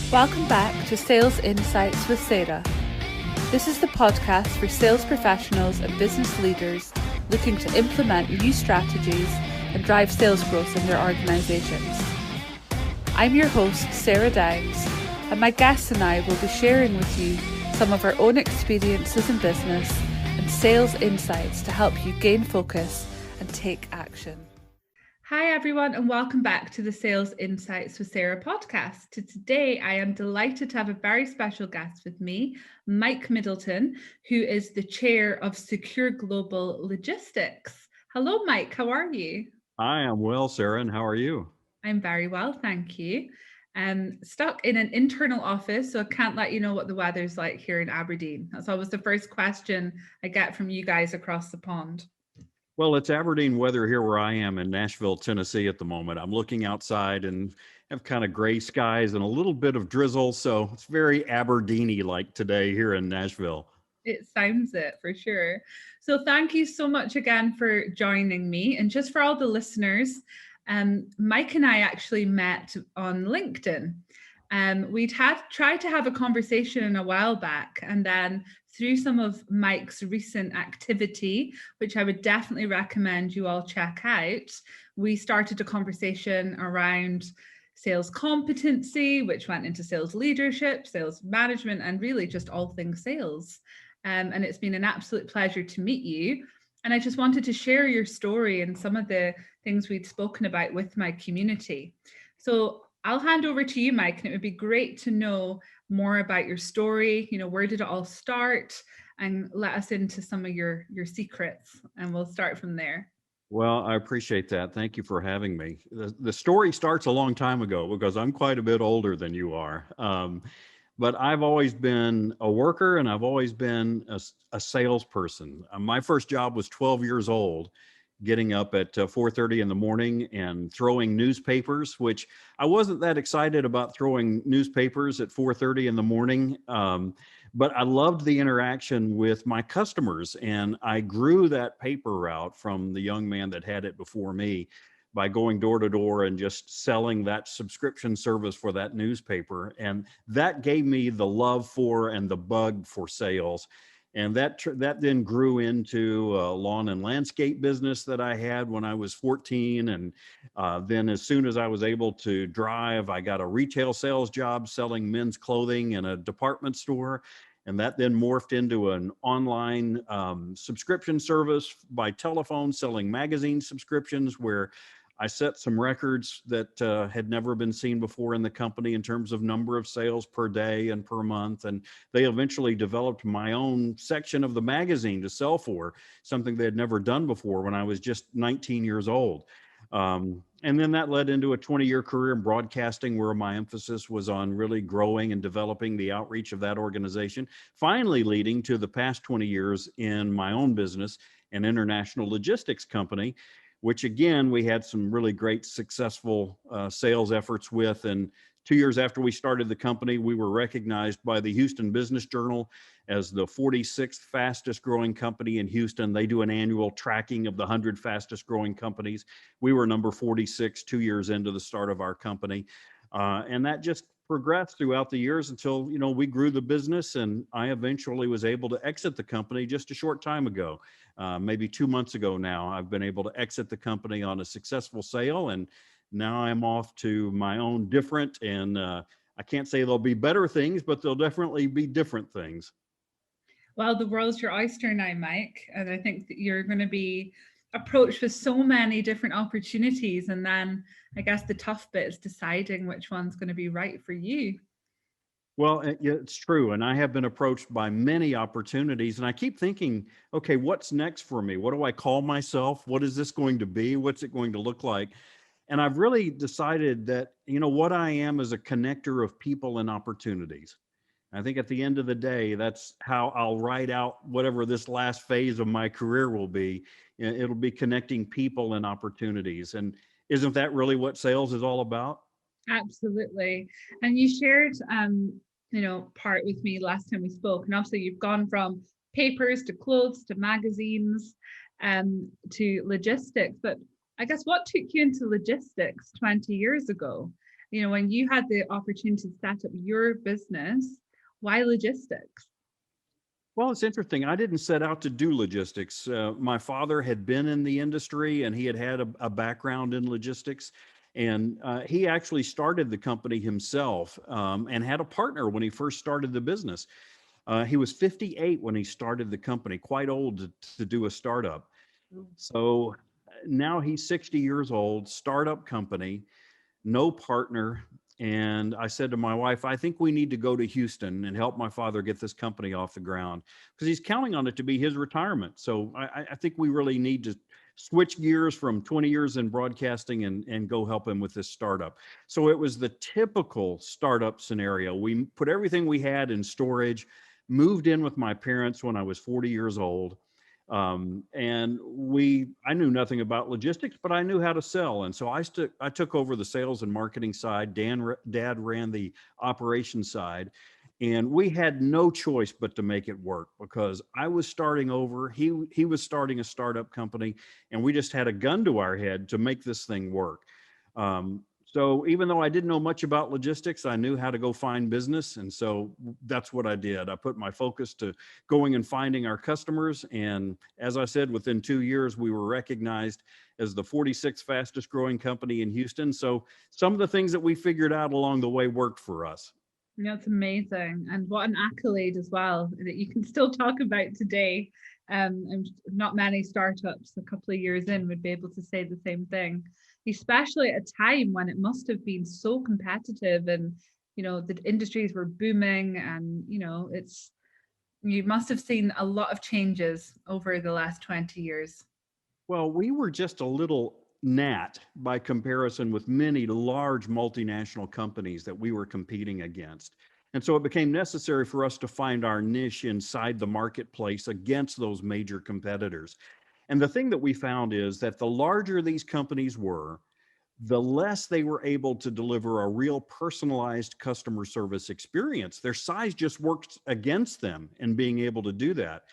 Welcome back to Sales Insights with Sarah. This is the podcast for sales professionals and business leaders looking to implement new strategies and drive sales growth in their organizations. I'm your host, Sarah Downs, and my guests and I will be sharing with you some of our own experiences in business and sales insights to help you gain focus and take action. Hi everyone, and welcome back to the Sales Insights with Sarah podcast. Today, I am delighted to have a very special guest with me, Mike Middleton, who is the Chair of SecureGlobal Logistics. Hello, Mike. How are you? I am well, Sarah, and how are you? I'm very well, thank you. Stuck in an internal office, so I can't let you know what the weather's like here in Aberdeen. That's always the first question I get from you guys across the pond. Well, it's Aberdeen weather here where I am in Nashville, Tennessee at the moment. I'm looking outside and have kind of gray skies and a little bit of drizzle. So it's very Aberdeen-y like today here in Nashville. It sounds it for sure. So thank you so much again for joining me. And just for all the listeners, Mike and I actually met on LinkedIn. We'd tried to have a conversation a while back, and then through some of Mike's recent activity, which I would definitely recommend you all check out, we started a conversation around sales competency, which went into sales leadership, sales management, and really just all things sales. And it's been an absolute pleasure to meet you. And I just wanted to share your story and some of the things we'd spoken about with my community. So I'll hand over to you, Mike, and it would be great to know more about your story. You know, where did it all start? And let us into some of your secrets, and we'll start from there. Well, I appreciate that. Thank you for having me. The story starts a long time ago because I'm quite a bit older than you are. But I've always been a worker and I've always been a salesperson. My first job was 12 years old, getting up at 4:30 in the morning and throwing newspapers, which I wasn't that excited about throwing newspapers at 4:30 in the morning. But I loved the interaction with my customers, and I grew that paper route from the young man that had it before me by going door to door and just selling that subscription service for that newspaper. And that gave me the love for and the bug for sales. And that then grew into a lawn and landscape business that I had when I was 14. And then as soon as I was able to drive, I got a retail sales job selling men's clothing in a department store. And that then morphed into an online subscription service by telephone, selling magazine subscriptions, where I set some records that had never been seen before in the company in terms of number of sales per day and per month. And they eventually developed my own section of the magazine to sell for, something they had never done before when I was just 19 years old. And then that led into a 20-year career in broadcasting, where my emphasis was on really growing and developing the outreach of that organization, finally leading to the past 20 years in my own business, an international logistics company, which again, we had some really great successful sales efforts with. And 2 years after we started the company, we were recognized by the Houston Business Journal as the 46th fastest growing company in Houston. They do an annual tracking of the 100 fastest growing companies. We were number 46 2 years into the start of our company. And that just progressed throughout the years until, we grew the business, and I eventually was able to exit the company just a short time ago. Maybe 2 months ago now, I've been able to exit the company on a successful sale, and now I'm off to my own different, and I can't say there'll be better things, but there'll definitely be different things. Well, the world's your oyster now, Mike, and I think that you're going to be approached with so many different opportunities, and then I guess the tough bit is deciding which one's going to be right for you. Well, it's true. And I have been approached by many opportunities, and I keep thinking, okay, what's next for me? What do I call myself? What is this going to be? What's it going to look like? And I've really decided that, what I am is a connector of people and opportunities. I think at the end of the day, that's how I'll write out whatever this last phase of my career will be. It'll be connecting people and opportunities. And isn't that really what sales is all about? Absolutely. And you shared, part with me last time we spoke. And obviously you've gone from papers to clothes to magazines to logistics. But I guess what took you into logistics 20 years ago? When you had the opportunity to set up your business, why logistics? Well, it's interesting. I didn't set out to do logistics. My father had been in the industry and he had a background in logistics. And he actually started the company himself and had a partner when he first started the business. He was 58 when he started the company, quite old to do a startup. So now he's 60 years old, startup company, no partner. And I said to my wife, I think we need to go to Houston and help my father get this company off the ground because he's counting on it to be his retirement. So I think we really need to switch gears from 20 years in broadcasting and go help him with this startup. So it was the typical startup scenario. We put everything we had in storage, moved in with my parents when I was 40 years old. And I knew nothing about logistics, but I knew how to sell. And so I took over the sales and marketing side. Dad ran the operations side, and we had no choice but to make it work because I was starting over. He was starting a startup company, and we just had a gun to our head to make this thing work. So even though I didn't know much about logistics, I knew how to go find business. And so that's what I did. I put my focus to going and finding our customers. And as I said, within 2 years, we were recognized as the 46th fastest growing company in Houston. So some of the things that we figured out along the way worked for us. That's amazing. And what an accolade as well that you can still talk about today. And not many startups a couple of years in would be able to say the same thing, especially at a time when it must have been so competitive and, the industries were booming and, you must have seen a lot of changes over the last 20 years. Well, we were just a little gnat by comparison with many large multinational companies that we were competing against. And so it became necessary for us to find our niche inside the marketplace against those major competitors. And the thing that we found is that the larger these companies were, the less they were able to deliver a real personalized customer service experience. Their size just worked against them in being able to do that.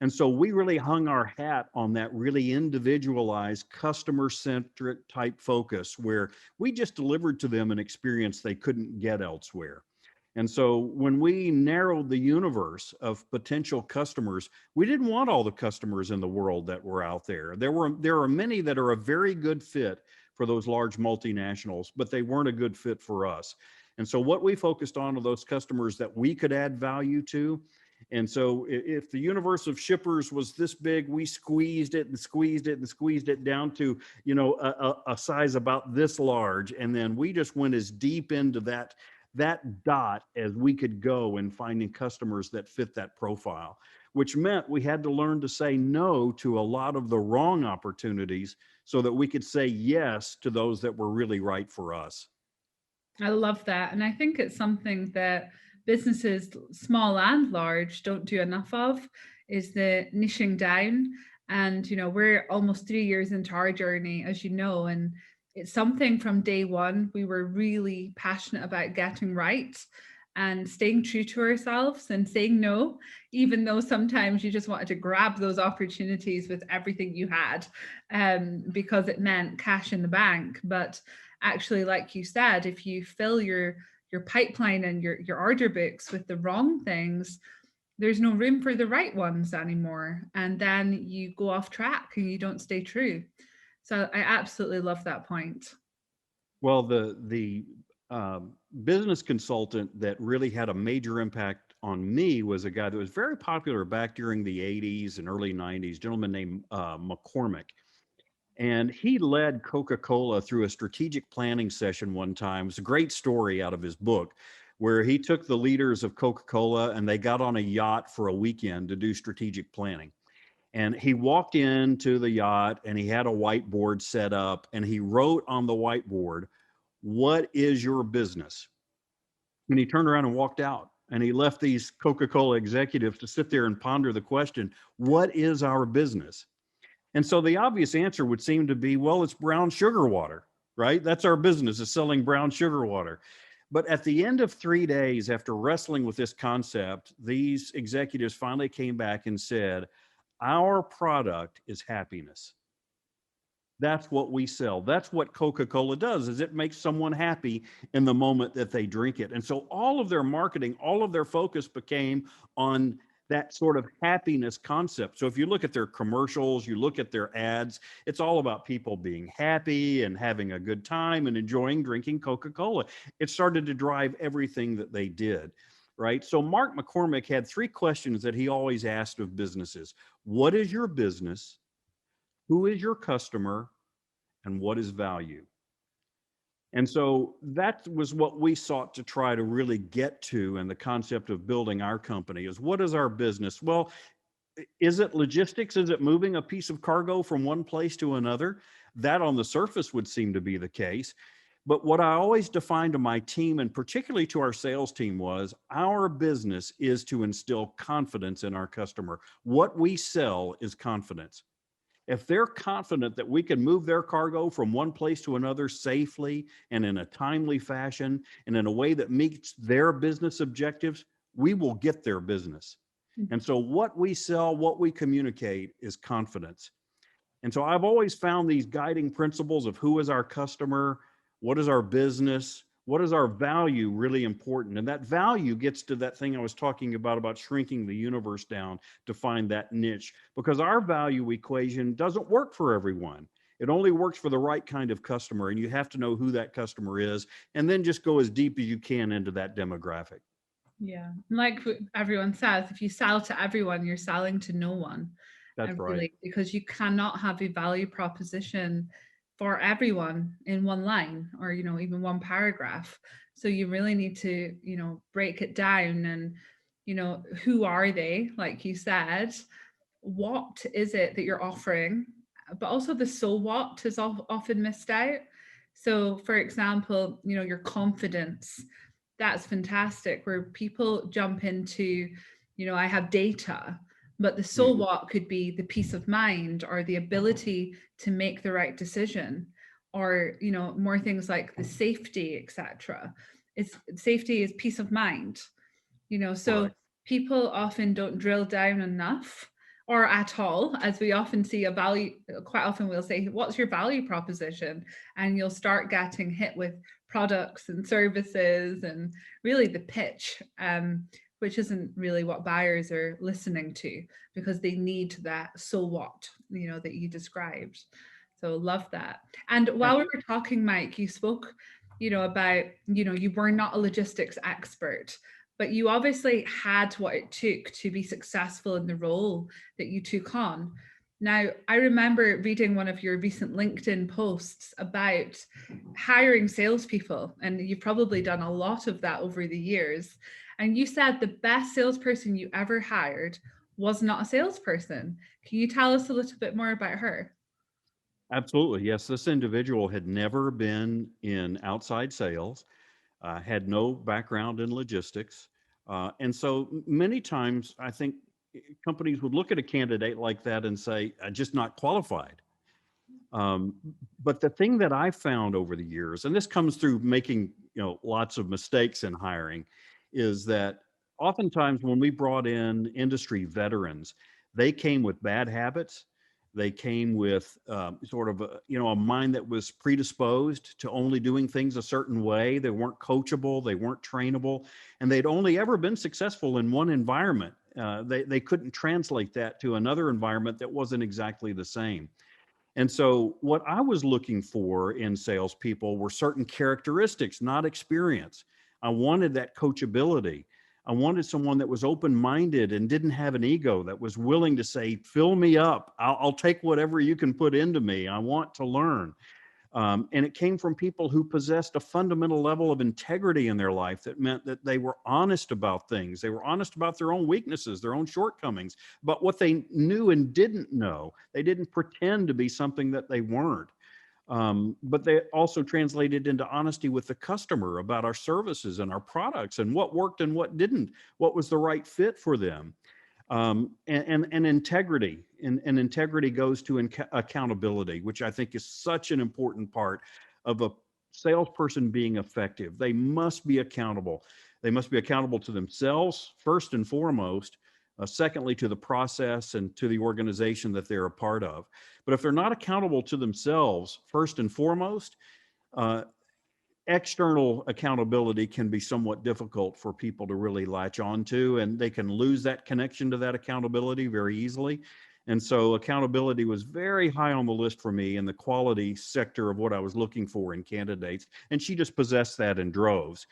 And so we really hung our hat on that really individualized, customer centric type focus where we just delivered to them an experience they couldn't get elsewhere. And so when we narrowed the universe of potential customers, we didn't want all the customers in the world that were out there. There are many that are a very good fit for those large multinationals, but they weren't a good fit for us. And so what we focused on are those customers that we could add value to. And so if the universe of shippers was this big, we squeezed it and squeezed it and squeezed it down to, a size about this large. And then we just went as deep into that dot as we could go in finding customers that fit that profile, which meant we had to learn to say no to a lot of the wrong opportunities so that we could say yes to those that were really right for us. I love that. And I think it's something that businesses, small and large, don't do enough of is the niching down. And, we're almost 3 years into our journey, as you know, and it's something from day one we were really passionate about getting right and staying true to ourselves and saying no, even though sometimes you just wanted to grab those opportunities with everything you had, because it meant cash in the bank. But actually, like you said, if you fill your pipeline and your order books with the wrong things, there's no room for the right ones anymore, and then you go off track and you don't stay true. So I absolutely love that point. Well, the business consultant that really had a major impact on me was a guy that was very popular back during the 80s and early 90s, a gentleman named McCormick. And he led Coca-Cola through a strategic planning session one time. It's a great story out of his book where he took the leaders of Coca-Cola and they got on a yacht for a weekend to do strategic planning. And he walked into the yacht and he had a whiteboard set up and he wrote on the whiteboard, "What is your business?" And he turned around and walked out. And he left these Coca-Cola executives to sit there and ponder the question, what is our business? And so the obvious answer would seem to be, well, it's brown sugar water, right? That's our business, is selling brown sugar water. But at the end of 3 days, after wrestling with this concept, these executives finally came back and said, our product is happiness. That's what we sell. That's what Coca-Cola does, is it makes someone happy in the moment that they drink it. And so all of their marketing, all of their focus became on that sort of happiness concept. So if you look at their commercials, you look at their ads, it's all about people being happy and having a good time and enjoying drinking Coca-Cola. It started to drive everything that they did, right? So Mark McCormick had 3 questions that he always asked of businesses. What is your business? Who is your customer? And what is value? And so that was what we sought to try to really get to. And the concept of building our company is, what is our business? Well, is it logistics? Is it moving a piece of cargo from one place to another? That on the surface would seem to be the case. But what I always defined to my team, and particularly to our sales team, was our business is to instill confidence in our customer. What we sell is confidence. If they're confident that we can move their cargo from one place to another safely and in a timely fashion and in a way that meets their business objectives, we will get their business. And so what we sell, what we communicate is confidence. And so I've always found these guiding principles of who is our customer, what is our business, what is our value really important. And that value gets to that thing I was talking about shrinking the universe down to find that niche, because our value equation doesn't work for everyone. It only works for the right kind of customer, and you have to know who that customer is, and then just go as deep as you can into that demographic. Yeah. Like everyone says, if you sell to everyone, you're selling to no one. That's right. Really, because you cannot have a value proposition for everyone in one line or, even one paragraph. So you really need to, break it down and, who are they? Like you said, what is it that you're offering? But also the so what is often missed out. So, for example, your confidence, that's fantastic, where people jump into, I have data, but the so what could be the peace of mind or the ability to make the right decision, or, more things like the safety, etc. It's safety is peace of mind, so Correct. people often don't drill down enough or at all, as we often see a value. Quite often we'll say, what's your value proposition? And you'll start getting hit with products and services and really the pitch, which isn't really what buyers are listening to, because they need that so what, that you described. So love that. And while we were talking, Mike, you spoke, about, you were not a logistics expert, but you obviously had what it took to be successful in the role that you took on. Now, I remember reading one of your recent LinkedIn posts about hiring salespeople, and you've probably done a lot of that over the years. And you said the best salesperson you ever hired was not a salesperson. Can you tell us a little bit more about her? Absolutely. Yes. This individual had never been in outside sales, had no background in logistics. And so many times I think companies would look at a candidate like that and say, just not qualified. Um, but the thing that I found over the years, and this comes through making, lots of mistakes in hiring, is that oftentimes when we brought in industry veterans, they came with bad habits. They came with sort of a mind that was predisposed to only doing things a certain way. They weren't coachable, they weren't trainable, and they'd only ever been successful in one environment. They couldn't translate that to another environment that wasn't exactly the same. And so what I was looking for in salespeople were certain characteristics, not experience. I wanted that coachability. I wanted someone that was open-minded and didn't have an ego, that was willing to say, fill me up. I'll take whatever you can put into me. I want to learn. And it came from people who possessed a fundamental level of integrity in their life that meant that they were honest about things. They were honest about their own weaknesses, their own shortcomings, but what they knew and didn't know. They didn't pretend to be something that they weren't. But they also translated into honesty with the customer about our services and our products and what worked and what didn't, what was the right fit for them. And integrity, and integrity goes to accountability, which I think is such an important part of a salesperson being effective. They must be accountable. They must be accountable to themselves first and foremost, Secondly, to the process and to the organization that they're a part of. But if they're not accountable to themselves, first and foremost, uh, external accountability can be somewhat difficult for people to really latch onto, and they can lose that connection to that accountability very easily. And so accountability was very high on the list for me in the quality sector of what I was looking for in candidates. And she just possessed that in droves.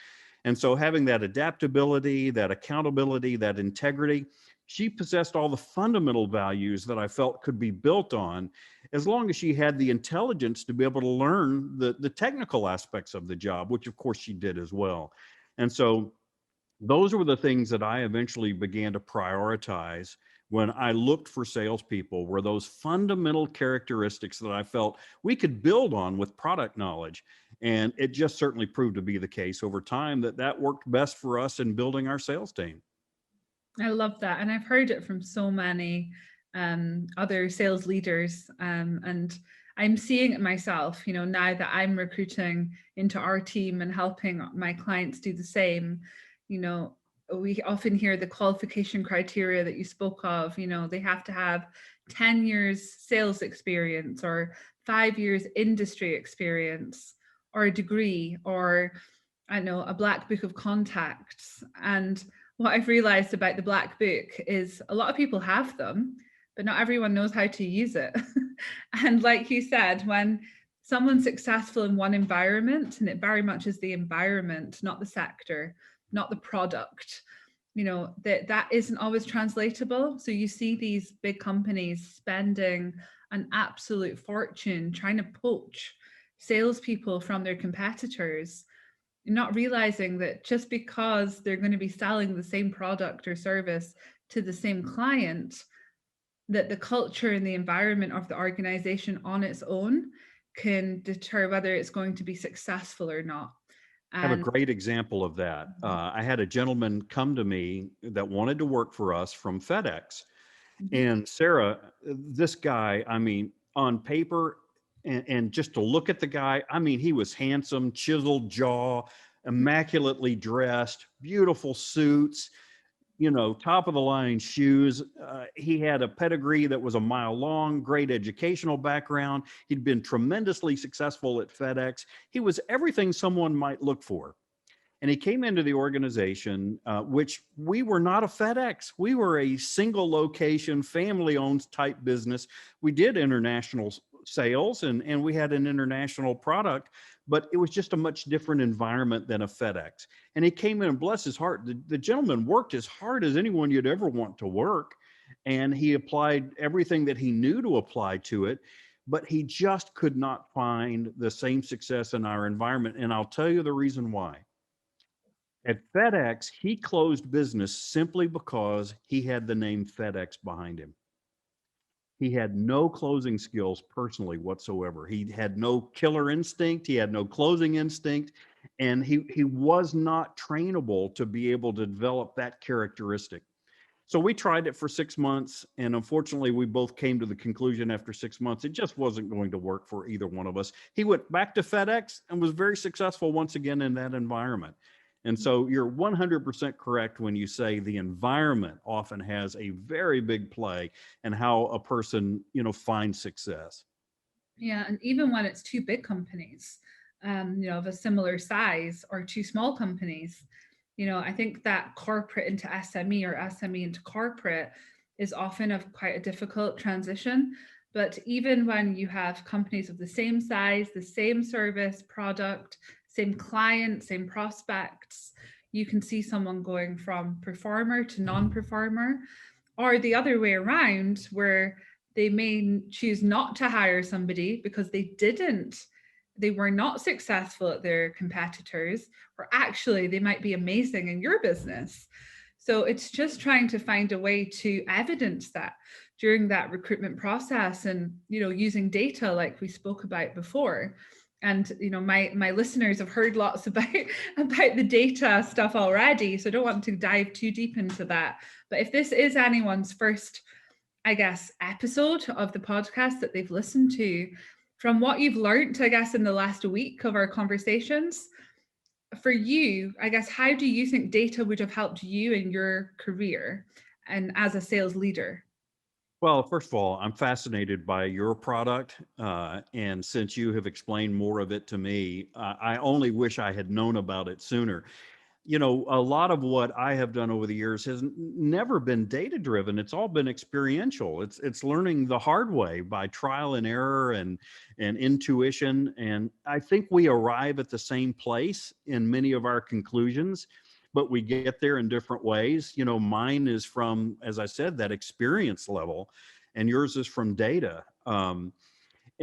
And so having that adaptability, that accountability, that integrity, she possessed all the fundamental values that I felt could be built on, as long as she had the intelligence to be able to learn the technical aspects of the job, which of course she did as well. And so those were the things that I eventually began to prioritize when I looked for salespeople, were those fundamental characteristics that I felt we could build on with product knowledge. And it just certainly proved to be the case over time that that worked best for us in building our sales team. I love that. And I've heard it from so many other sales leaders. And I'm seeing it myself, now that I'm recruiting into our team and helping my clients do the same. We often hear the qualification criteria that you spoke of. They have to have 10 years sales experience or 5 years industry experience or a degree or, I don't know, a black book of contacts. And what I've realized about the black book is a lot of people have them, but not everyone knows how to use it. And like you said, when someone's successful in one environment, and it very much is the environment, not the sector, not the product, that isn't always translatable. So you see these big companies spending an absolute fortune trying to poach salespeople from their competitors, not realizing that just because they're going to be selling the same product or service to the same client, that the culture and the environment of the organization on its own can deter whether it's going to be successful or not. I have a great example of that. I had a gentleman come to me that wanted to work for us from FedEx. And Sarah, this guy, I mean, on paper and just to look at the guy, I mean, he was handsome, chiseled jaw, immaculately dressed, beautiful suits, top of the line shoes. He had a pedigree that was a mile long, great educational background. He'd been tremendously successful at FedEx. He was everything someone might look for. And he came into the organization, which we were not a FedEx. We were a single location, family owned type business. We did international sales and we had an international product, but it was just a much different environment than a FedEx. And he came in and bless his heart, the gentleman worked as hard as anyone you'd ever want to work. And he applied everything that he knew to apply to it, but he just could not find the same success in our environment. And I'll tell you the reason why. At FedEx, he closed business simply because he had the name FedEx behind him. He had no closing skills personally whatsoever. He had no killer instinct. He had no closing instinct. And he was not trainable to be able to develop that characteristic. So we tried it for 6 months. And unfortunately, we both came to the conclusion after 6 months, it just wasn't going to work for either one of us. He went back to FedEx and was very successful once again in that environment. And so you're 100% correct when you say the environment often has a very big play in how a person, finds success. Yeah, and even when it's two big companies, of a similar size or two small companies, I think that corporate into SME or SME into corporate is often quite a difficult transition. But even when you have companies of the same size, the same service, product, same client, same prospects, you can see someone going from performer to non-performer, or the other way around, where they may choose not to hire somebody because they were not successful at their competitors, or actually they might be amazing in your business. So it's just trying to find a way to evidence that during that recruitment process, and using data like we spoke about before. And my listeners have heard lots about the data stuff already, so I don't want to dive too deep into that. But if this is anyone's first, I guess, episode of the podcast that they've listened to, from what you've learned, I guess, in the last week of our conversations, for you, I guess, how do you think data would have helped you in your career? and as a sales leader? Well, first of all, I'm fascinated by your product. And since you have explained more of it to me, I only wish I had known about it sooner. You know, a lot of what I have done over the years has never been data driven. It's all been experiential. It's learning the hard way by trial and error and intuition. And I think we arrive at the same place in many of our conclusions, but we get there in different ways. You know, mine is from, as I said, that experience level, and yours is from data.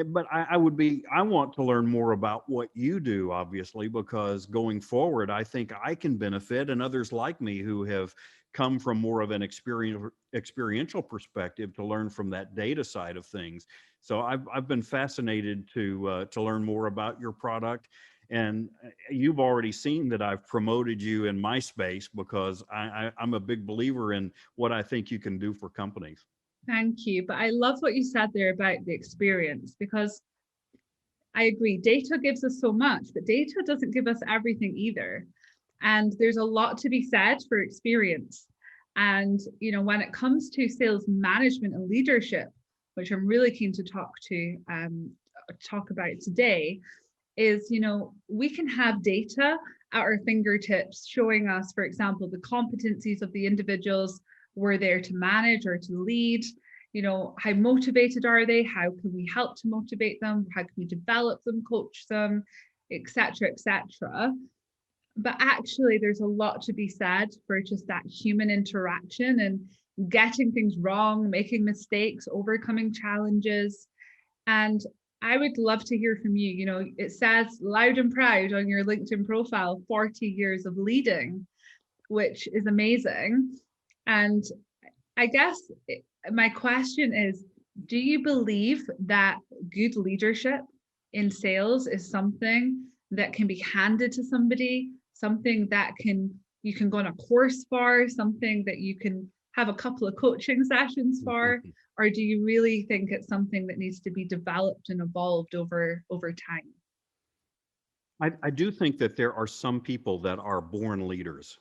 But I want to learn more about what you do, obviously, because going forward, I think I can benefit, and others like me who have come from more of an experiential perspective to learn from that data side of things. So I've been fascinated to learn more about your product. And you've already seen that I've promoted you in my space because I'm a big believer in what I think you can do for companies. Thank you. But I love what you said there about the experience, because I agree, data gives us so much, but data doesn't give us everything either. And there's a lot to be said for experience. And, you know, when it comes to sales management and leadership, which I'm really keen to talk about today, is, you know, we can have data at our fingertips showing us, for example, the competencies of the individuals we're there to manage or to lead. You know, how motivated are they? How can we help to motivate them? How can we develop them, coach them, etc., etc. But actually, there's a lot to be said for just that human interaction and getting things wrong, making mistakes, overcoming challenges. And I would love to hear from you. You know, it says loud and proud on your LinkedIn profile, 40 years of leading, which is amazing. And I guess my question is, do you believe that good leadership in sales is something that can be handed to somebody, something that you can go on a course for, something that you can have a couple of coaching sessions for? Or do you really think it's something that needs to be developed and evolved over time? I do think that there are some people that are born leaders.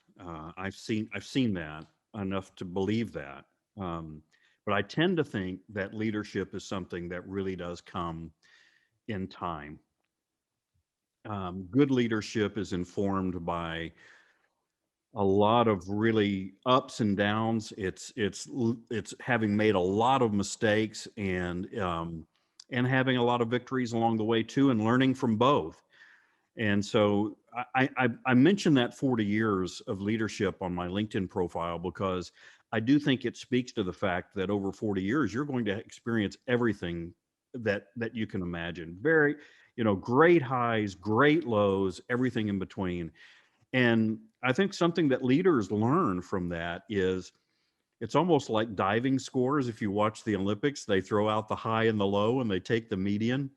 I've seen that enough to believe that. But I tend to think that leadership is something that really does come in time. Good leadership is informed by a lot of really ups and downs. It's having made a lot of mistakes and having a lot of victories along the way too, and learning from both. And so I mentioned that 40 years of leadership on my LinkedIn profile because I do think it speaks to the fact that over 40 years, you're going to experience everything that you can imagine. Very, you know, great highs, great lows, everything in between. And I think something that leaders learn from that is it's almost like diving scores. If you watch the Olympics, they throw out the high and the low and they take the median.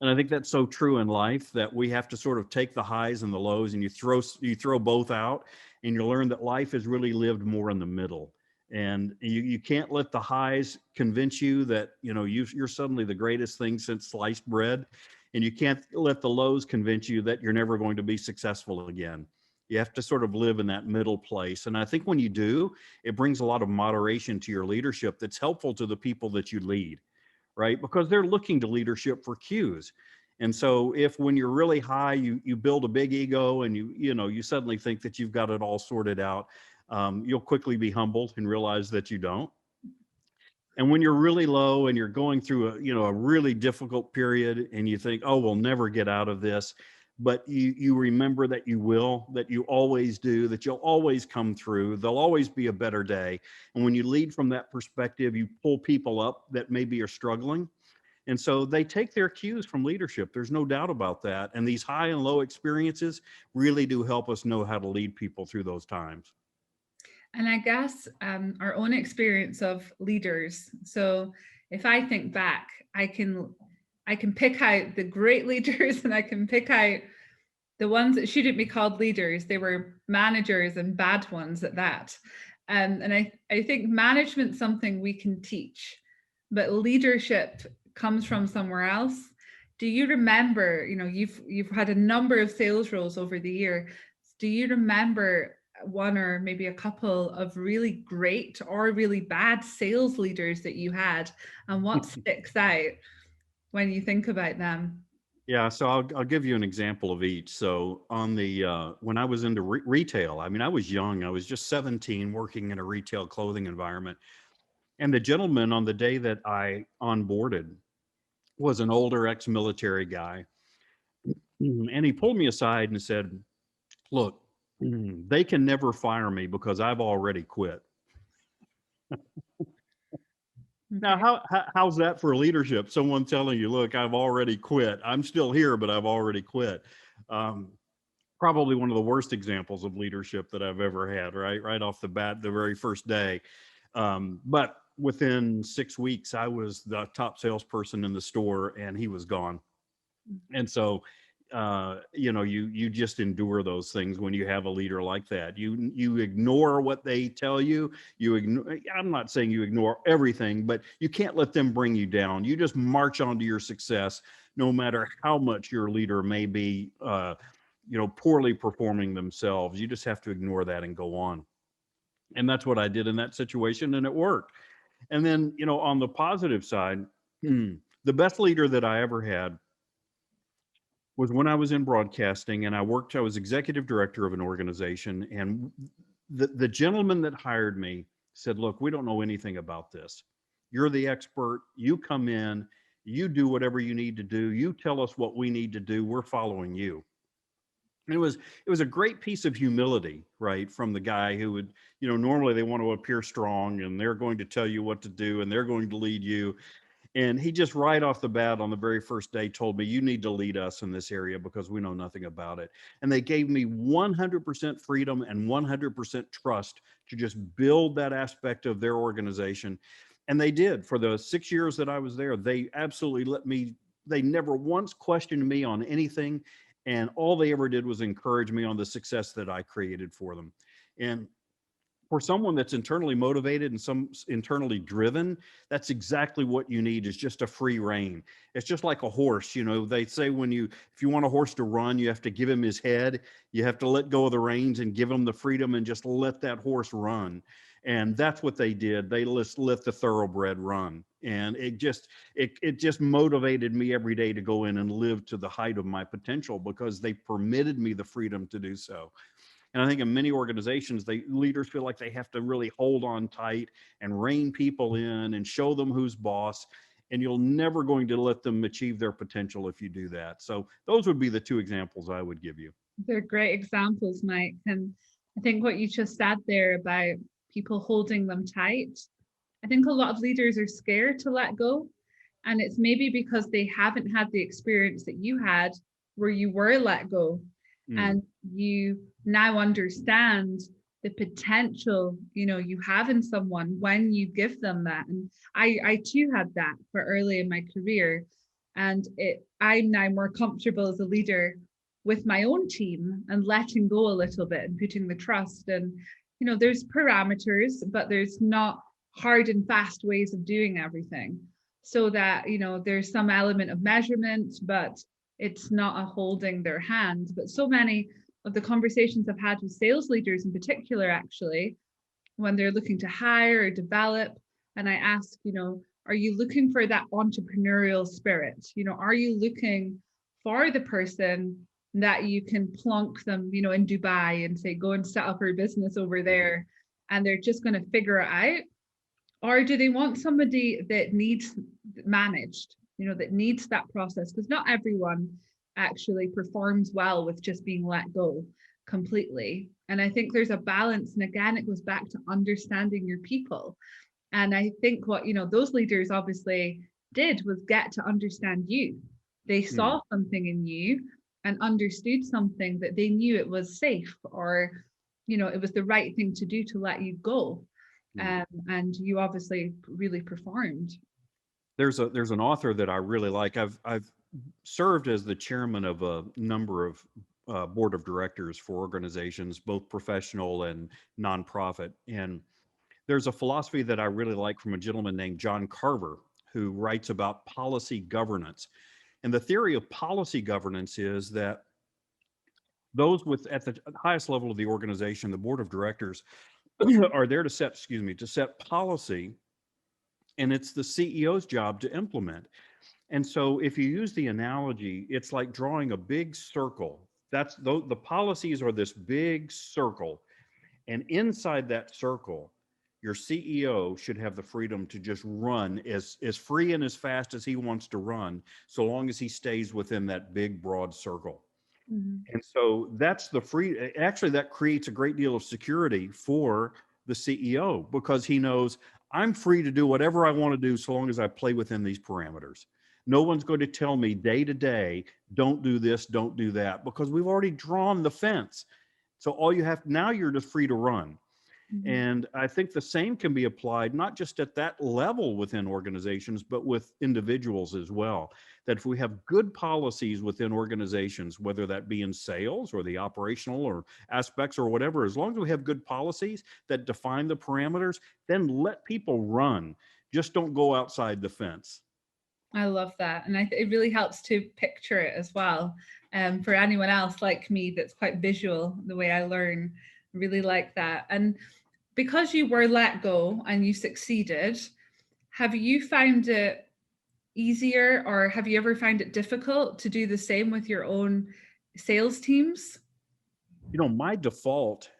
And I think that's so true in life that we have to sort of take the highs and the lows and you throw both out, and you learn that life is really lived more in the middle. And you can't let the highs convince you that, you know, you're suddenly the greatest thing since sliced bread. And you can't let the lows convince you that you're never going to be successful again. You have to sort of live in that middle place. And I think when you do, it brings a lot of moderation to your leadership that's helpful to the people that you lead, right? Because they're looking to leadership for cues. And so if when you're really high, you build a big ego and you suddenly think that you've got it all sorted out, you'll quickly be humbled and realize that you don't. And when you're really low and you're going through a really difficult period and you think, oh, we'll never get out of this, but you remember that you will, that you always do, that you'll always come through, there'll always be a better day. And when you lead from that perspective, you pull people up that maybe are struggling. And so they take their cues from leadership. There's no doubt about that. And these high and low experiences really do help us know how to lead people through those times. And I guess our own experience of leaders. So if I think back, I can pick out the great leaders and I can pick out the ones that shouldn't be called leaders. They were managers and bad ones at that. And I think management's something we can teach, but leadership comes from somewhere else. Do you remember, you've had a number of sales roles over the year. Do you remember one or maybe a couple of really great or really bad sales leaders that you had, and what sticks out when you think about them? Yeah, so I'll give you an example of each. So on the when I was into retail, I mean, I was young. I was just 17, working in a retail clothing environment. And the gentleman on the day that I onboarded was an older ex-military guy. And he pulled me aside and said, "Look, they can never fire me because I've already quit." Now, Okay. how's that for leadership? Someone telling you, "Look, I've already quit. I'm still here, but I've already quit." Um, Probably one of the worst examples of leadership that I've ever had, right off the bat, the very first day. But within 6 weeks, I was the top salesperson in the store, and he was gone. And so, you just endure those things when you have a leader like that. You ignore what they tell you. I'm not saying you ignore everything, but you can't let them bring you down. You just march on to your success, no matter how much your leader may be, poorly performing themselves. You just have to ignore that and go on. And that's what I did in that situation, and it worked. And then, on the positive side, the best leader that I ever had was when I was in broadcasting, and I was executive director of an organization. And the gentleman that hired me said, "Look, we don't know anything about this. You're the expert. You come in, you do whatever you need to do. You tell us what we need to do. We're following you." And it was a great piece of humility, right, from the guy who would, normally they want to appear strong and they're going to tell you what to do and they're going to lead you. And he just right off the bat on the very first day told me, "You need to lead us in this area because we know nothing about it." And they gave me 100% freedom and 100% trust to just build that aspect of their organization. And they did. For the 6 years that I was there, they absolutely they never once questioned me on anything. And all they ever did was encourage me on the success that I created for them. And for someone that's internally motivated and some internally driven, that's exactly what you need, is just a free rein. It's just like a horse. They say if you want a horse to run, you have to give him his head. You have to let go of the reins and give him the freedom and just let that horse run. And that's what they did. They just let the thoroughbred run. And it just motivated me every day to go in and live to the height of my potential because they permitted me the freedom to do so. And I think in many organizations, leaders feel like they have to really hold on tight and rein people in and show them who's boss. And you're never going to let them achieve their potential if you do that. So those would be the two examples I would give you. They're great examples, Mike. And I think what you just said there about people holding them tight, I think a lot of leaders are scared to let go. And it's maybe because they haven't had the experience that you had where you were let go, and you now understand the potential you have in someone when you give them that. And I too had that for early in my career, and I'm now more comfortable as a leader with my own team and letting go a little bit and putting the trust. And there's parameters, but there's not hard and fast ways of doing everything, so that there's some element of measurement, but it's not a holding their hand. But so many of the conversations I've had with sales leaders in particular, actually, when they're looking to hire or develop, and I ask, are you looking for that entrepreneurial spirit? Are you looking for the person that you can plonk them, in Dubai and say, go and set up your business over there, and they're just going to figure it out? Or do they want somebody that needs managed, that needs that process? Because not everyone actually performs well with just being let go completely. And I think there's a balance. And again, it goes back to understanding your people. And I think what, those leaders obviously did was get to understand you. They saw something in you and understood something that they knew it was safe, or, it was the right thing to do to let you go. And you obviously really performed. There's an author that I really like. I've served as the chairman of a number of board of directors for organizations, both professional and nonprofit. And there's a philosophy that I really like from a gentleman named John Carver, who writes about policy governance. And the theory of policy governance is that Those with at the highest level of the organization, the board of directors, are there to set, to set policy, and it's the CEO's job to implement. And so if you use the analogy, it's like drawing a big circle. That's the policies are this big circle. And inside that circle, your CEO should have the freedom to just run as free and as fast as he wants to run, so long as he stays within that big, broad circle. Mhm. And so that's the free, actually, that creates a great deal of security for the CEO, because he knows I'm free to do whatever I want to do so long as I play within these parameters. No one's going to tell me day to day, don't do this, don't do that, because we've already drawn the fence. So all you have now, you're just free to run. Mhm. And I think the same can be applied not just at that level within organizations, but with individuals as well. That if we have good policies within organizations, whether that be in sales or the operational or aspects or whatever, as long as we have good policies that define the parameters, then let people run. Just don't go outside the fence. I love that. And it really helps to picture it as well. For anyone else like me that's quite visual, the way I learn, really like that. And because you were let go and you succeeded, have you found it easier, or have you ever found it difficult to do the same with your own sales teams? My default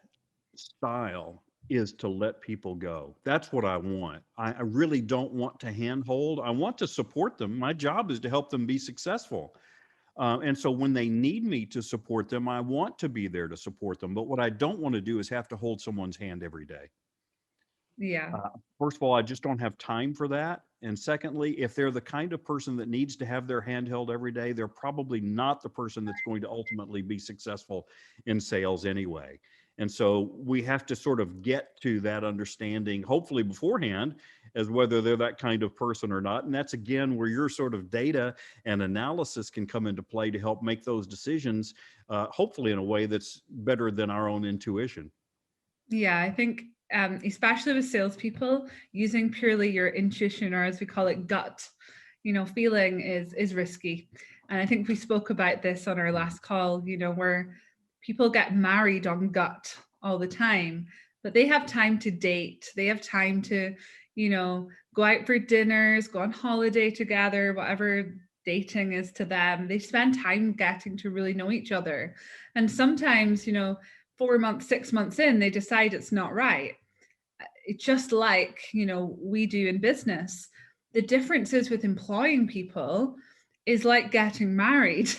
style is to let people go. That's what I want. I really don't want to handhold. I want to support them. My job is to help them be successful. And so when they need me to support them, I want to be there to support them. But what I don't want to do is have to hold someone's hand every day. Yeah. First of all, I just don't have time for that. And secondly, if they're the kind of person that needs to have their hand held every day, they're probably not the person that's going to ultimately be successful in sales anyway. And so we have to sort of get to that understanding, hopefully beforehand, as whether they're that kind of person or not. And that's again where your sort of data and analysis can come into play to help make those decisions, hopefully in a way that's better than our own intuition. Yeah, I think especially with salespeople, using purely your intuition, or as we call it, gut, feeling is risky. And I think we spoke about this on our last call, where people get married on gut all the time, but they have time to date. They have time to, go out for dinners, go on holiday together, whatever dating is to them. They spend time getting to really know each other. And sometimes, 4 months, 6 months in, they decide it's not right. It's just like, we do in business. The difference is with employing people is like getting married,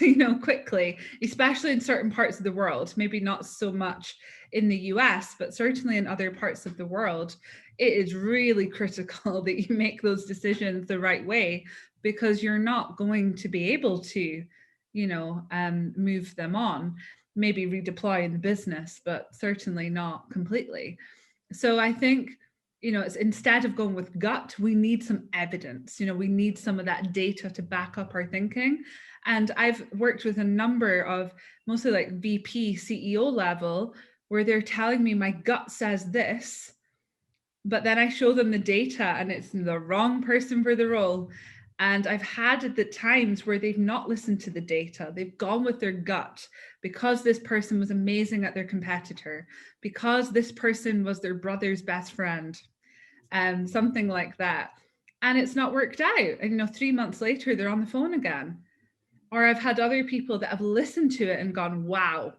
quickly, especially in certain parts of the world, maybe not so much in the US, but certainly in other parts of the world. It is really critical that you make those decisions the right way, because you're not going to be able to, move them on, maybe redeploy in the business, but certainly not completely. So I think, it's instead of going with gut, we need some evidence. We need some of that data to back up our thinking. And I've worked with a number of mostly like VP, CEO level, where they're telling me my gut says this, but then I show them the data and it's the wrong person for the role. And I've had the times where they've not listened to the data. They've gone with their gut because this person was amazing at their competitor, because this person was their brother's best friend, something like that. And it's not worked out. And 3 months later, they're on the phone again. Or I've had other people that have listened to it and gone, wow,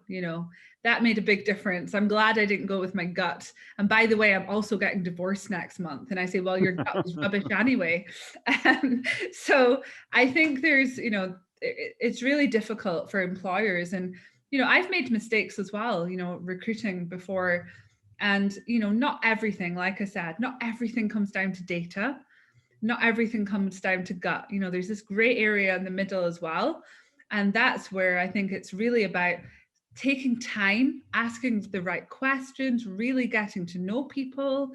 that made a big difference. I'm glad I didn't go with my gut. And by the way, I'm also getting divorced next month. And I say, well, your gut was rubbish anyway. So I think there's, it's really difficult for employers. And, I've made mistakes as well, recruiting before. And, not everything, like I said, not everything comes down to data. Not everything comes down to gut. There's this gray area in the middle as well. And that's where I think it's really about taking time, asking the right questions, really getting to know people,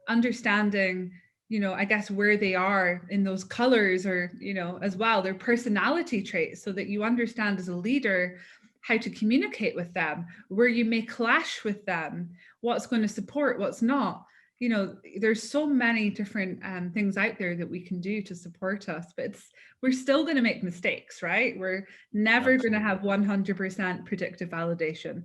understanding, I guess where they are in those colors, or, as well, their personality traits, so that you understand as a leader how to communicate with them, where you may clash with them, what's going to support, what's not. there's so many different things out there that we can do to support us, but we're still going to make mistakes, right? We're never going to Absolutely. have 100% predictive validation.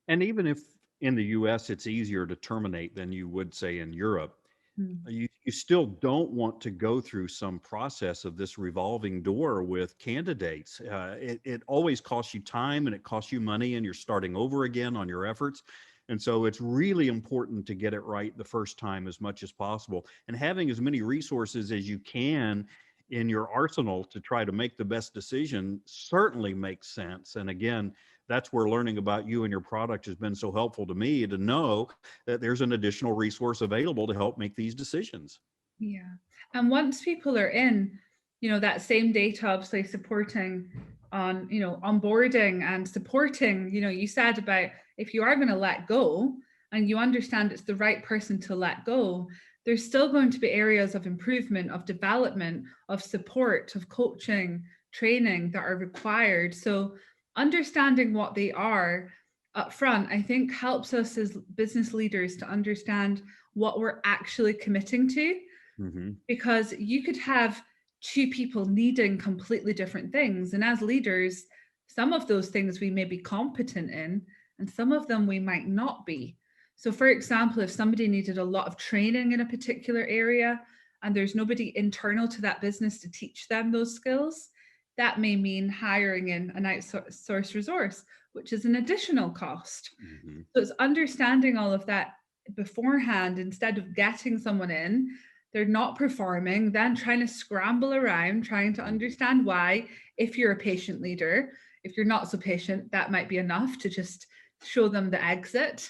And even if in the US it's easier to terminate than you would say in Europe, Hmm. you still don't want to go through some process of this revolving door with candidates. It always costs you time and it costs you money, and you're starting over again on your efforts. And so it's really important to get it right the first time as much as possible, and having as many resources as you can in your arsenal to try to make the best decision certainly makes sense. And again, that's where learning about you and your product has been so helpful to me, to know that there's an additional resource available to help make these decisions. Yeah. And once people are in, that same data, obviously supporting on, onboarding and supporting, you said about if you are going to let go and you understand it's the right person to let go, there's still going to be areas of improvement, of development, of support, of coaching, training that are required. So understanding what they are up front, I think helps us as business leaders to understand what we're actually committing to, Mm-hmm. because you could have two people needing completely different things. And as leaders, some of those things we may be competent in, and some of them we might not be. So, for example, if somebody needed a lot of training in a particular area and there's nobody internal to that business to teach them those skills, that may mean hiring in an outsourced resource, which is an additional cost. Mm-hmm. So, it's understanding all of that beforehand instead of getting someone in, they're not performing, then trying to scramble around, trying to understand why. If you're a patient leader, if you're not so patient, that might be enough to just show them the exit.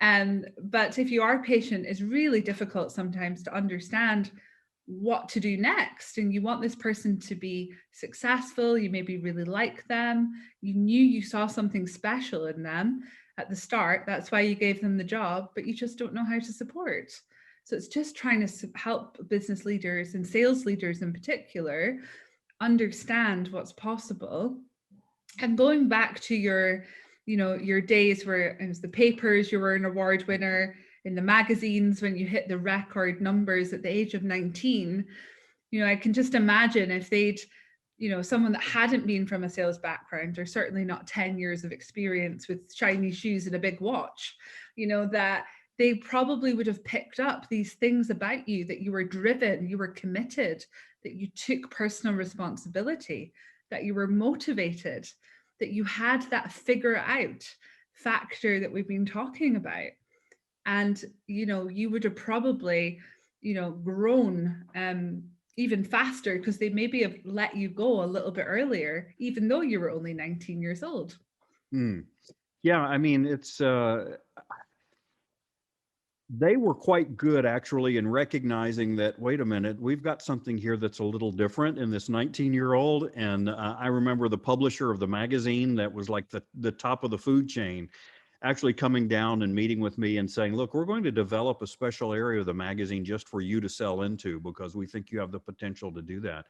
But if you are patient, it's really difficult sometimes to understand what to do next. And you want this person to be successful. You maybe really like them. You knew you saw something special in them at the start. That's why you gave them the job, but you just don't know how to support. So it's just trying to help business leaders and sales leaders in particular understand what's possible. And going back to your days where it was the papers, you were an award winner in the magazines when you hit the record numbers at the age of 19, I can just imagine if they'd, someone that hadn't been from a sales background, or certainly not 10 years of experience with shiny shoes and a big watch, that they probably would have picked up these things about you, that you were driven, you were committed, that you took personal responsibility, that you were motivated, that you had that figure out factor that we've been talking about. And, you would have probably, grown even faster, because they maybe have let you go a little bit earlier, even though you were only 19 years old. Yeah, I mean, they were quite good actually in recognizing that, wait a minute, we've got something here that's a little different in this 19-year-old. And I remember the publisher of the magazine that was like the top of the food chain actually coming down and meeting with me and saying, look, we're going to develop a special area of the magazine just for you to sell into, because we think you have the potential to do that.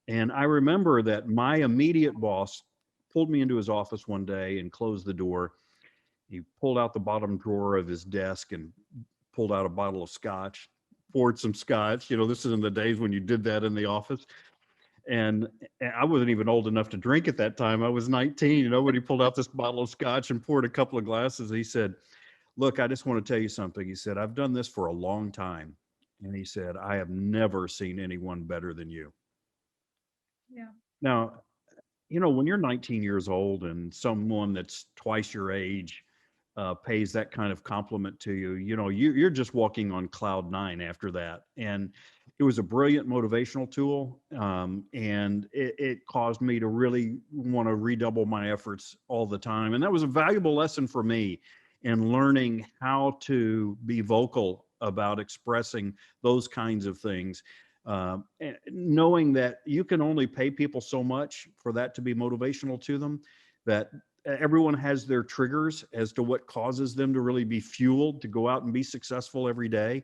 And I remember that my immediate boss pulled me into his office one day and closed the door. He pulled out the bottom drawer of his desk and pulled out a bottle of scotch, poured some scotch. This is in the days when you did that in the office. And I wasn't even old enough to drink at that time. I was 19, when he pulled out this bottle of scotch and poured a couple of glasses. He said, look, I just want to tell you something. He said, I've done this for a long time. And he said, I have never seen anyone better than you. Yeah. Now, when you're 19 years old and someone that's twice your age pays that kind of compliment to you, you're just walking on cloud nine after that. And it was a brilliant motivational tool. And it caused me to really want to redouble my efforts all the time. And that was a valuable lesson for me in learning how to be vocal about expressing those kinds of things. Knowing that you can only pay people so much for that to be motivational to them, that everyone has their triggers as to what causes them to really be fueled to go out and be successful every day.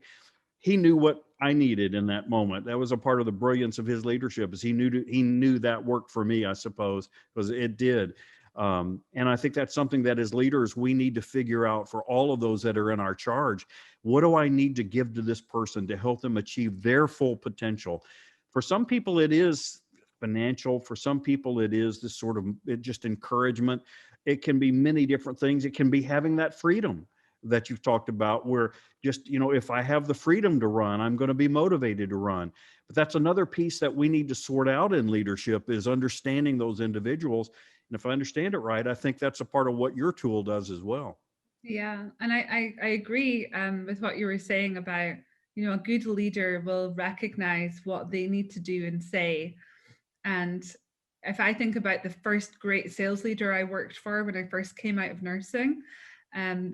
He knew what I needed in that moment. That was a part of the brilliance of his leadership, is he knew that worked for me, I suppose, because it did. And I think that's something that as leaders, we need to figure out for all of those that are in our charge. What do I need to give to this person to help them achieve their full potential? For some people, it is financial. For some people, it is this sort of just encouragement. It can be many different things. It can be having that freedom that you've talked about, where just, if I have the freedom to run, I'm going to be motivated to run. But that's another piece that we need to sort out in leadership, is understanding those individuals. And if I understand it right, I think that's a part of what your tool does as well. Yeah, and I agree with what you were saying about, a good leader will recognize what they need to do and say. And if I think about the first great sales leader I worked for when I first came out of nursing,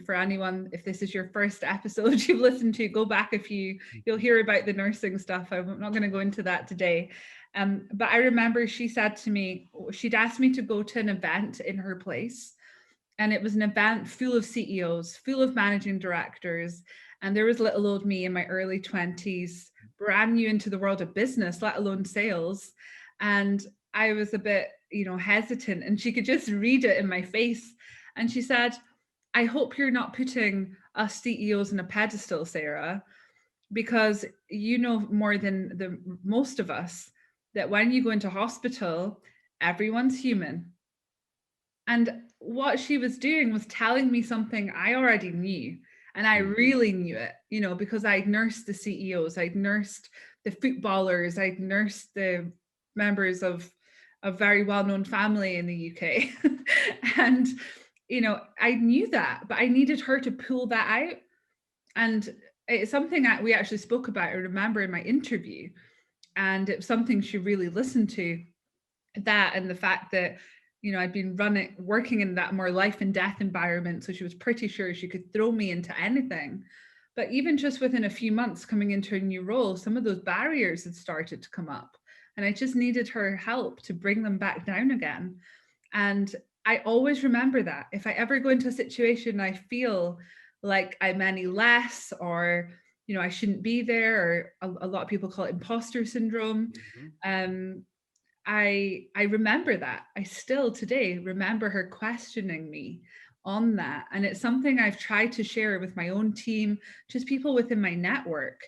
for anyone, if this is your first episode you've listened to, go back you'll hear about the nursing stuff. I'm not going to go into that today. But I remember she said to me, she'd asked me to go to an event in her place. And it was an event full of CEOs, full of managing directors. And there was little old me in my early 20s, brand new into the world of business, let alone sales. And I was a bit, hesitant. And she could just read it in my face. And she said, I hope you're not putting us CEOs on a pedestal, Sarah, because you know more than the most of us that when you go into hospital, everyone's human. And what she was doing was telling me something I already knew. And I really knew it, because I'd nursed the CEOs, I'd nursed the footballers, I'd nursed the members of a very well-known family in the UK. And, I knew that, but I needed her to pull that out. And it's something that we actually spoke about, I remember, in my interview. And it was something she really listened to, that and the fact that I'd been working in that more life and death environment, so she was pretty sure she could throw me into anything. But even just within a few months coming into a new role, some of those barriers had started to come up, and I just needed her help to bring them back down again. And I always remember that if I ever go into a situation I feel like I'm any less, or I shouldn't be there, or a lot of people call it imposter syndrome. I remember that. I still today remember her questioning me on that. And it's something I've tried to share with my own team, just people within my network,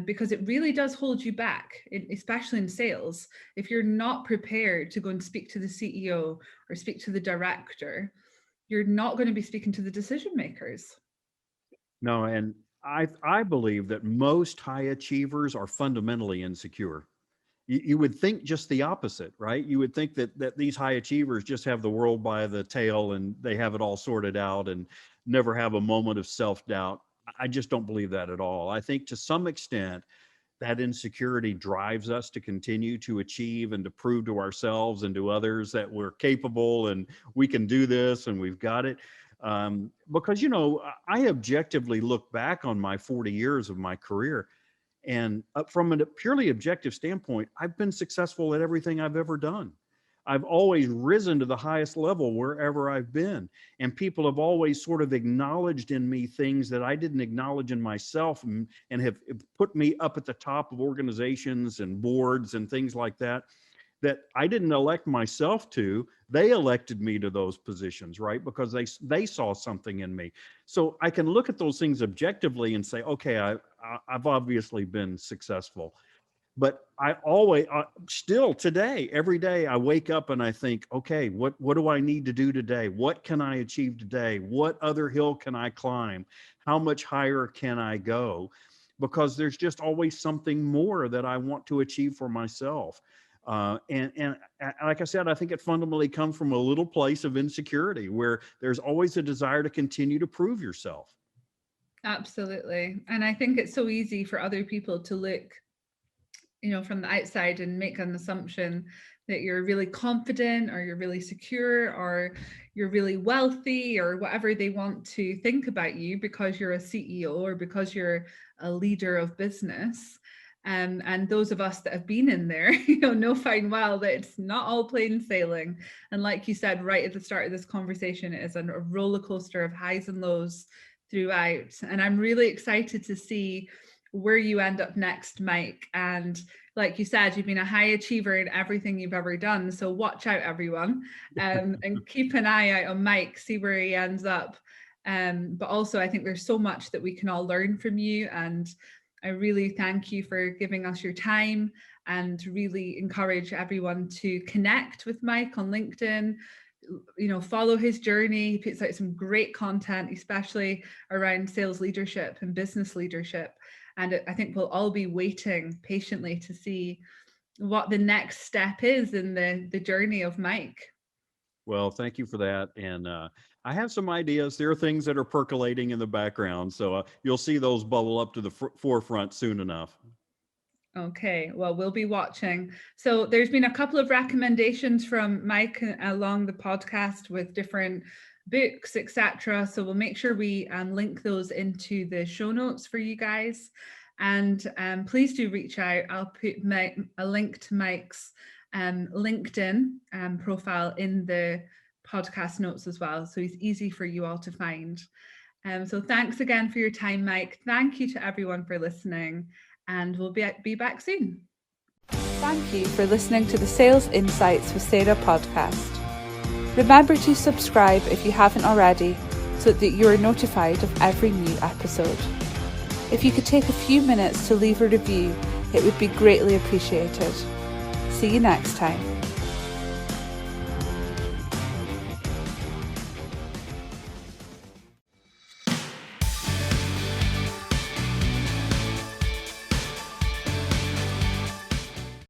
because it really does hold you back, especially in sales. If you're not prepared to go and speak to the CEO or speak to the director, you're not going to be speaking to the decision makers. No, and I believe that most high achievers are fundamentally insecure. You would think just the opposite, right? You would think that these high achievers just have the world by the tail and they have it all sorted out and never have a moment of self-doubt. I just don't believe that at all. I think to some extent that insecurity drives us to continue to achieve and to prove to ourselves and to others that we're capable and we can do this and we've got it. Because, I objectively look back on my 40 years of my career, and from a purely objective standpoint, I've been successful at everything I've ever done. I've always risen to the highest level wherever I've been. And people have always sort of acknowledged in me things that I didn't acknowledge in myself, and have put me up at the top of organizations and boards and things like that I didn't elect myself to. They elected me to those positions, right? Because they saw something in me. So I can look at those things objectively and say, okay, I've obviously been successful. But I always, still today, every day I wake up and I think, okay, what do I need to do today? What can I achieve today? What other hill can I climb? How much higher can I go? Because there's just always something more that I want to achieve for myself. And like I said, I think it fundamentally comes from a little place of insecurity where there's always a desire to continue to prove yourself. Absolutely. And I think it's so easy for other people to look, from the outside and make an assumption that you're really confident, or you're really secure, or you're really wealthy, or whatever they want to think about you because you're a CEO or because you're a leader of business. And those of us that have been in there, know fine well that it's not all plain sailing. And like you said right at the start of this conversation, it is a roller coaster of highs and lows throughout. And I'm really excited to see where you end up next, Mike. And like you said, you've been a high achiever in everything you've ever done. So watch out, everyone, and keep an eye out on Mike, see where he ends up. But also, I think there's so much that we can all learn from you. And I really thank you for giving us your time, and really encourage everyone to connect with Mike on LinkedIn. Follow his journey. He puts out some great content, especially around sales leadership and business leadership. And I think we'll all be waiting patiently to see what the next step is in the journey of Mike. Well, thank you for that. And I have some ideas. There are things that are percolating in the background. So you'll see those bubble up to the forefront soon enough. Okay, well, we'll be watching. So there's been a couple of recommendations from Mike along the podcast with different books, etc. So we'll make sure we link those into the show notes for you guys. And please do reach out. I'll put a link to Mike's LinkedIn profile in the podcast notes as well. So he's easy for you all to find. So thanks again for your time, Mike. Thank you to everyone for listening. And we'll be back soon. Thank you for listening to the Sales Insights with Sarah podcast. Remember to subscribe if you haven't already, so that you are notified of every new episode. If you could take a few minutes to leave a review, it would be greatly appreciated. See you next time.